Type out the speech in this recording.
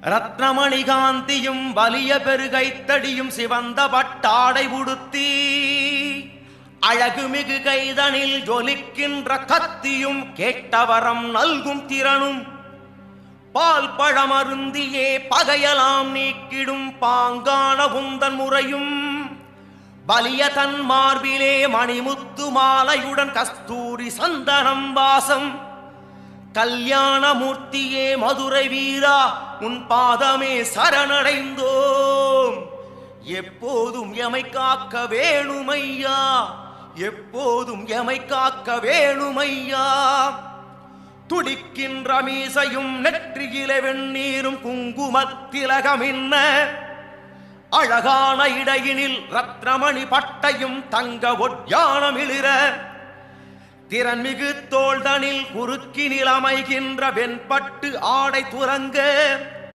ரத்னமணி காந்தியும் வலிய பெருகைத்தடியும் சிவந்த பட்டாடை உடுத்தி அழகுமிகு கைதனில் ஜொலிக்கின்ற கத்தியும் கேட்டவரம் நல்கும் திறனும் பால் பழமருந்தியே பகையலாம் நீக்கிடும் பாங்கான உந்தன் முறையும் வலிய தன் மார்பிலே மணிமுத்து மாலையுடன் கஸ்தூரி சந்தனம் வாசம் கல்யாணமூர்த்தியே மதுரை வீரா உன் பாதமே சரணடைந்தோம். எப்போதும் எமை காக்க வேணுமையா, எப்போதும் எமை காக்க வேணுமையா. துடிக்கின்ற மீசையும் நெற்றியிலே வெண்ணீரும் குங்குமத்திலகமின்ன அழகான இடையினில் ரத்னமணி பட்டையும் தங்க ஒட்யானமிளிர திறன்மிகு தோள்தனில் குறுக்கினில் அமைகின்ற வெண்பட்டு ஆடை துறங்க